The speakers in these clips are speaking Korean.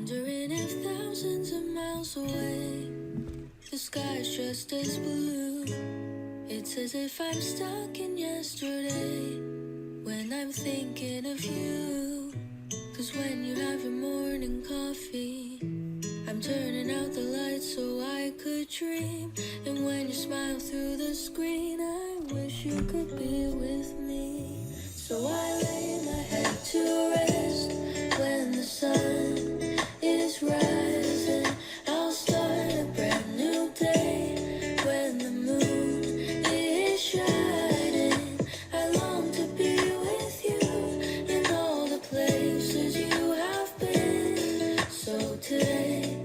Wondering if thousands of miles away the sky's just as blue. It's as if I'm stuck in yesterday when I'm thinking of you. 'Cause when you have your morning coffee, I'm turning out the lights so I could dream. And when you smile through the screen, I wish you could be with me. So I lay my head to rest when the sun is rising. I'll start a brand new day when the moon is shining. I long to be with you in all the places you have been. So today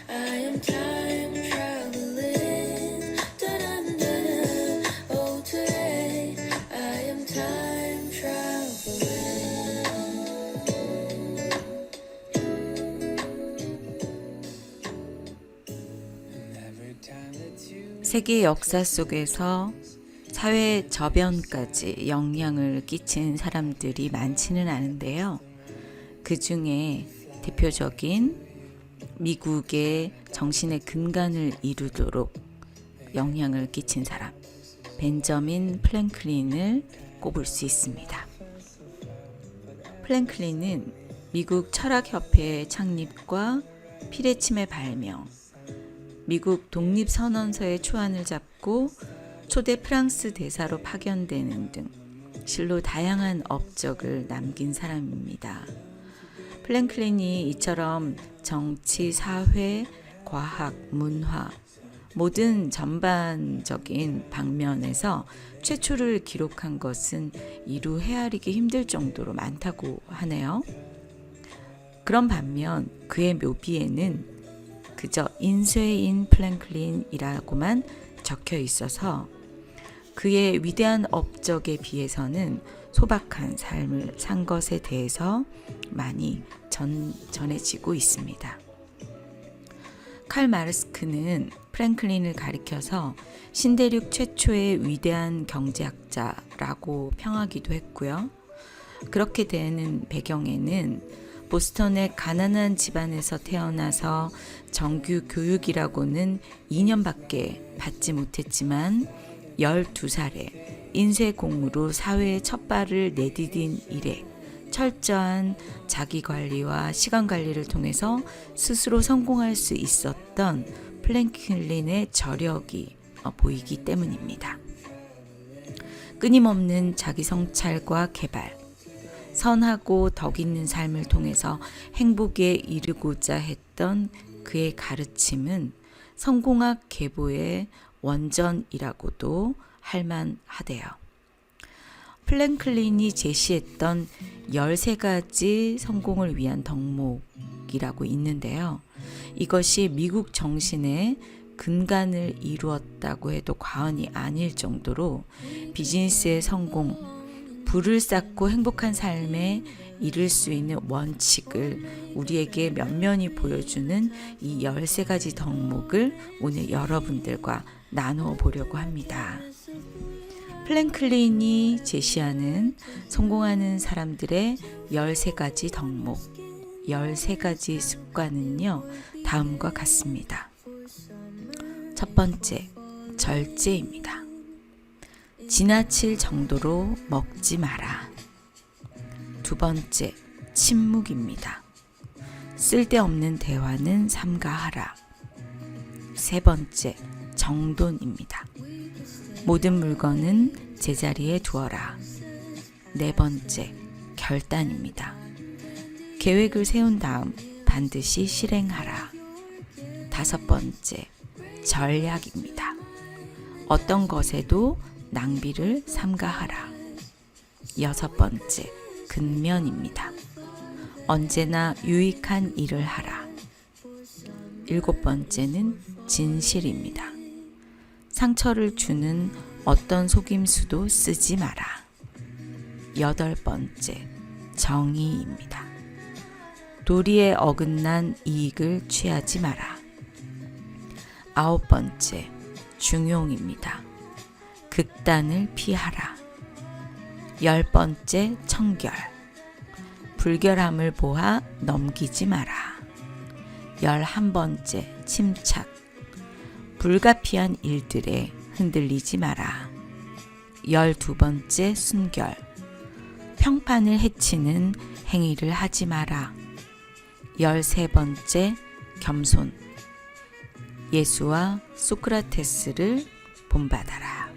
I am time traveling. Da-dum-da-dum. Oh, today I am time traveling. 세계 역사 속에서 사회 저변까지 영향을 끼친 사람들이 많지는 않은데요. 그 중에 대표적인 미국의 정신의 근간을 이루도록 영향을 끼친 사람, 벤저민 프랭클린을 꼽을 수 있습니다. 프랭클린은 미국 철학협회의 창립과 피레침의 발명, 미국 독립선언서의 초안을 잡고 초대 프랑스 대사로 파견되는 등 실로 다양한 업적을 남긴 사람입니다. 프랭클린이 이처럼 정치, 사회, 과학, 문화 모든 전반적인 방면에서 최초를 기록한 것은 이루 헤아리기 힘들 정도로 많다고 하네요. 그런 반면 그의 묘비에는 그저 인쇄인 플랭클린이라고만 적혀 있어서 그의 위대한 업적에 비해서는 소박한 삶을 산 것에 대해서 많이 전해지고 있습니다. 칼 마르크스는 프랭클린을 가리켜서 신대륙 최초의 위대한 경제학자라고 평하기도 했고요. 그렇게 되는 배경에는 보스턴의 가난한 집안에서 태어나서 정규 교육이라고는 2년밖에 받지 못했지만 12살에 인쇄공으로 사회에 첫 발을 내디딘 이래 철저한 자기관리와 시간관리를 통해서 스스로 성공할 수 있었던 프랭클린의 저력이 보이기 때문입니다. 끊임없는 자기 성찰과 개발, 선하고 덕 있는 삶을 통해서 행복에 이르고자 했던 그의 가르침은 성공학 계보의 원전이라고도 할 만하대요. 플랭클린이 제시했던 13가지 성공을 위한 덕목이라고 있는데요. 이것이 미국 정신의 근간을 이루었다고 해도 과언이 아닐 정도로 비즈니스의 성공, 부를 쌓고 행복한 삶에 이를 수 있는 원칙을 우리에게 면면히 보여주는 이 13가지 덕목을 오늘 여러분들과 나누어 보려고 합니다. 플랭클린이 제시하는 성공하는 사람들의 13가지 덕목, 13가지 습관은요, 다음과 같습니다. 첫 번째, 절제입니다. 지나칠 정도로 먹지 마라. 두 번째, 침묵입니다. 쓸데없는 대화는 삼가하라. 세 번째, 정돈입니다. 모든 물건은 제자리에 두어라. 네 번째, 결단입니다. 계획을 세운 다음 반드시 실행하라. 다섯 번째, 전략입니다. 어떤 것에도 낭비를 삼가하라. 여섯 번째, 근면입니다. 언제나 유익한 일을 하라. 일곱 번째는 진실입니다. 상처를 주는 어떤 속임수도 쓰지 마라. 여덟 번째, 정의입니다. 도리에 어긋난 이익을 취하지 마라. 아홉 번째, 중용입니다. 극단을 피하라. 열 번째, 청결. 불결함을 보아 넘기지 마라. 11번째 침착. 불가피한 일들에 흔들리지 마라. 12번째 순결. 평판을 해치는 행위를 하지 마라. 13번째 겸손. 예수와 소크라테스를 본받아라.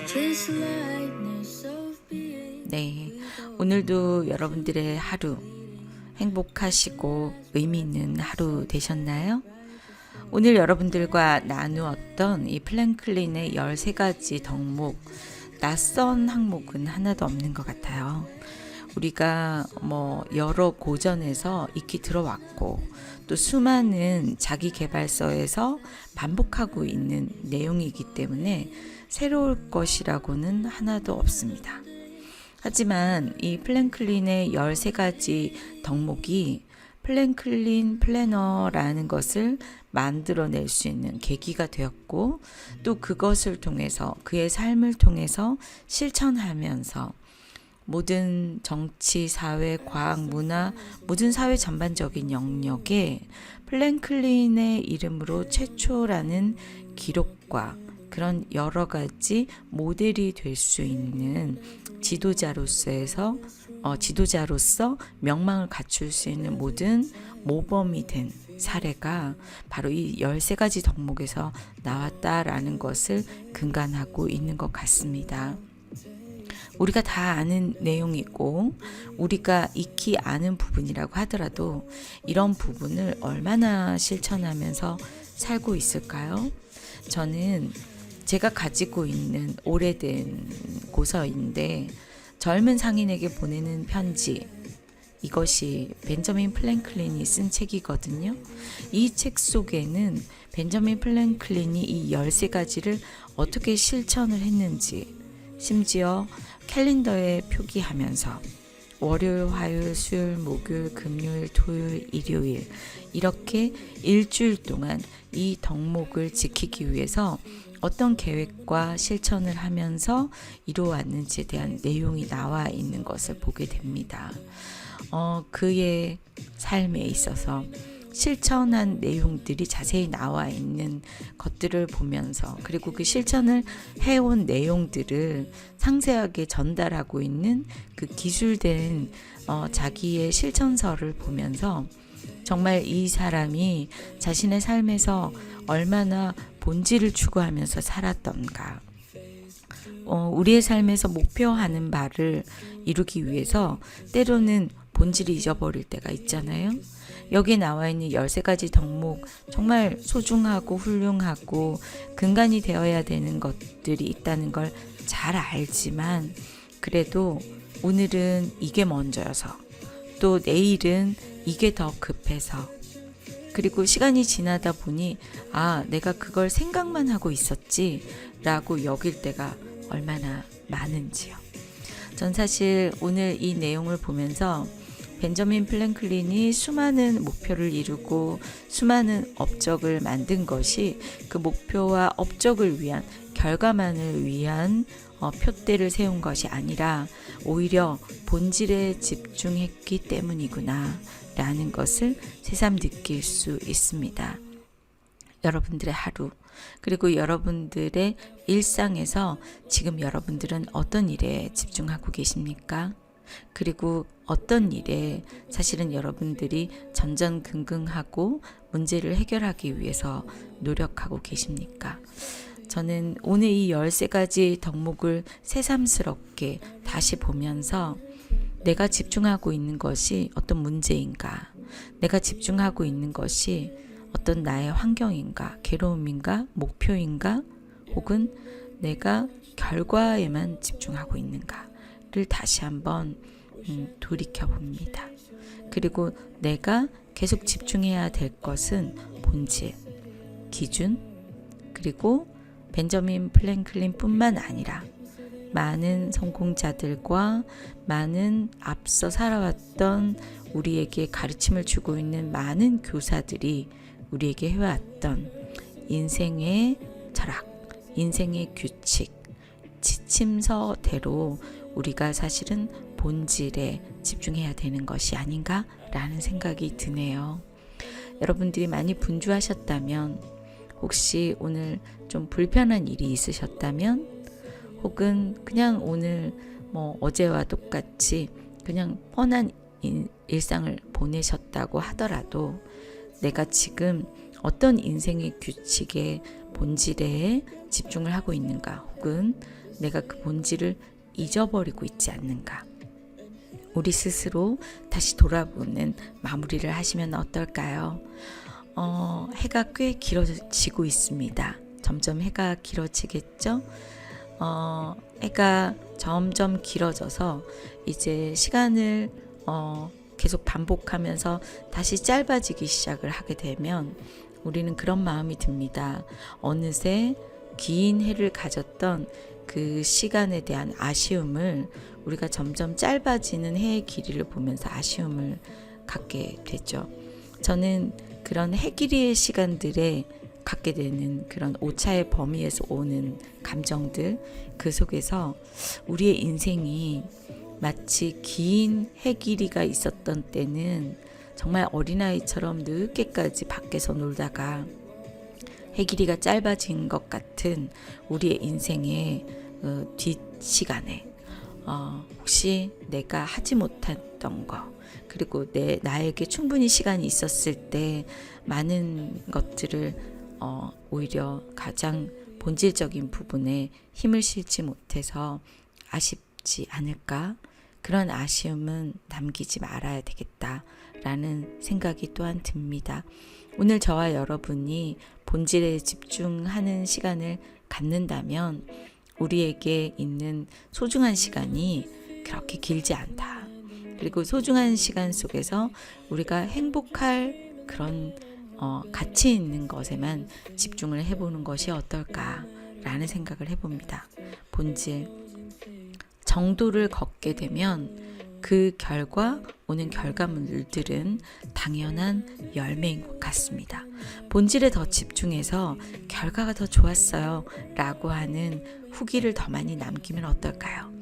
This lightness of being. 네, 오늘도 여러분들의 하루 행복하시고 의미 있는 하루 되셨나요? 오늘 여러분들과 나누었던 이 플랭클린의 13가지 덕목, 낯선 항목은 하나도 없는 것 같아요. 우리가 여러 고전에서 익히 들어왔고 또 수많은 자기계발서에서 반복하고 있는 내용이기 때문에 새로울 것이라고는 하나도 없습니다. 하지만 이 플랭클린의 13가지 덕목이 플랭클린 플래너라는 것을 만들어낼 수 있는 계기가 되었고 또 그것을 통해서 그의 삶을 통해서 실천하면서 모든 정치, 사회, 과학, 문화, 모든 사회 전반적인 영역에 플랭클린의 이름으로 최초라는 기록과 그런 여러 가지 모델이 될 수 있는 지도자로서 명망을 갖출 수 있는 모든 모범이 된 사례가 바로 이 13가지 덕목에서 나왔다라는 것을 근간하고 있는 것 같습니다. 우리가 다 아는 내용이고 우리가 익히 아는 부분이라고 하더라도 이런 부분을 얼마나 실천하면서 살고 있을까요? 저는 제가 가지고 있는 오래된 고서인데 젊은 상인에게 보내는 편지, 이것이 벤저민 플랭클린이 쓴 책이거든요. 이 책 속에는 벤저민 플랭클린이 이 13가지를 어떻게 실천을 했는지, 심지어 캘린더에 표기하면서 월요일, 화요일, 수요일, 목요일, 금요일, 토요일, 일요일 이렇게 일주일 동안 이 덕목을 지키기 위해서 어떤 계획과 실천을 하면서 이루어왔는지에 대한 내용이 나와 있는 것을 보게 됩니다. 그의 삶에 있어서 실천한 내용들이 자세히 나와 있는 것들을 보면서 그리고 그 실천을 해온 내용들을 상세하게 전달하고 있는 그 기술된 자기의 실천서를 보면서 정말 이 사람이 자신의 삶에서 얼마나 본질을 추구하면서 살았던가, 우리의 삶에서 목표하는 바를 이루기 위해서 때로는 본질을 잊어버릴 때가 있잖아요. 여기에 나와 있는 13가지 덕목 정말 소중하고 훌륭하고 근간이 되어야 되는 것들이 있다는 걸 잘 알지만 그래도 오늘은 이게 먼저여서 또 내일은 이게 더 급해서 그리고 시간이 지나다 보니 내가 그걸 생각만 하고 있었지 라고 여길 때가 얼마나 많은지요. 전 사실 오늘 이 내용을 보면서 벤저민 플랭클린이 수많은 목표를 이루고 수많은 업적을 만든 것이 그 목표와 업적을 위한 결과만을 위한 표대를 세운 것이 아니라 오히려 본질에 집중했기 때문이구나 라는 것을 새삼 느낄 수 있습니다. 여러분들의 하루 그리고 여러분들의 일상에서 지금 여러분들은 어떤 일에 집중하고 계십니까? 그리고 어떤 일에 사실은 여러분들이 전전긍긍하고 문제를 해결하기 위해서 노력하고 계십니까? 저는 오늘 이 13가지 덕목을 새삼스럽게 다시 보면서 내가 집중하고 있는 것이 어떤 문제인가? 내가 집중하고 있는 것이 어떤 나의 환경인가? 괴로움인가? 목표인가? 혹은 내가 결과에만 집중하고 있는가를 다시 한번 돌이켜봅니다. 그리고 내가 계속 집중해야 될 것은 본질, 기준, 그리고 벤저민 플랭클린 뿐만 아니라 많은 성공자들과 많은 앞서 살아왔던 우리에게 가르침을 주고 있는 많은 교사들이 우리에게 해왔던 인생의 철학, 인생의 규칙, 지침서대로 우리가 사실은 본질에 집중해야 되는 것이 아닌가라는 생각이 드네요. 여러분들이 많이 분주하셨다면, 혹시 오늘 좀 불편한 일이 있으셨다면, 혹은 그냥 오늘 어제와 똑같이 그냥 뻔한 일상을 보내셨다고 하더라도, 내가 지금 어떤 인생의 규칙의 본질에 집중을 하고 있는가, 혹은 내가 그 본질을 잊어버리고 있지 않는가, 우리 스스로 다시 돌아보는 마무리를 하시면 어떨까요? 해가 꽤 길어지고 있습니다. 점점 해가 길어지겠죠? 해가 점점 길어져서 이제 시간을 계속 반복하면서 다시 짧아지기 시작을 하게 되면 우리는 그런 마음이 듭니다. 어느새 긴 해를 가졌던 그 시간에 대한 아쉬움을, 우리가 점점 짧아지는 해의 길이를 보면서 아쉬움을 갖게 되죠. 저는 그런 해 길이의 시간들에 갖게 되는 그런 오차의 범위에서 오는 감정들, 그 속에서 우리의 인생이 마치 긴 해 길이가 있었던 때는 정말 어린아이처럼 늦게까지 밖에서 놀다가, 해 길이가 짧아진 것 같은 우리의 인생의 뒷시간에 혹시 내가 하지 못했던 거, 그리고 나에게 충분히 시간이 있었을 때 많은 것들을 오히려 가장 본질적인 부분에 힘을 실지 못해서 아쉽지 않을까? 그런 아쉬움은 남기지 말아야 되겠다라는 생각이 또한 듭니다. 오늘 저와 여러분이 본질에 집중하는 시간을 갖는다면 우리에게 있는 소중한 시간이 그렇게 길지 않다. 그리고 소중한 시간 속에서 우리가 행복할 그런 가치 있는 것에만 집중을 해보는 것이 어떨까라는 생각을 해봅니다. 본질, 정도를 걷게 되면 그 결과 오는 결과물들은 당연한 열매인 것 같습니다. 본질에 더 집중해서 결과가 더 좋았어요 라고 하는 후기를 더 많이 남기면 어떨까요?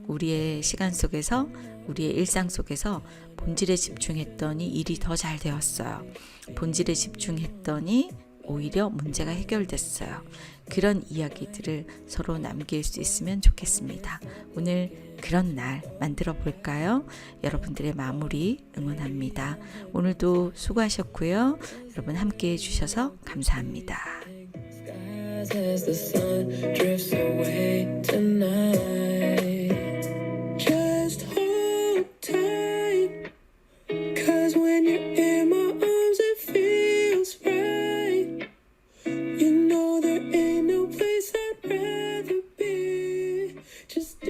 우리의 시간 속에서, 우리의 일상 속에서 본질에 집중했더니 일이 더 잘 되었어요. 본질에 집중했더니 오히려 문제가 해결됐어요. 그런 이야기들을 서로 남길 수 있으면 좋겠습니다. 오늘 그런 날 만들어 볼까요? 여러분들의 마무리 응원합니다. 오늘도 수고하셨고요. 여러분 함께 해주셔서 감사합니다. As the sun drifts away tonight, just hold tight, 'cause when you're in my arms it feels right. You know there ain't no place I'd rather be. Just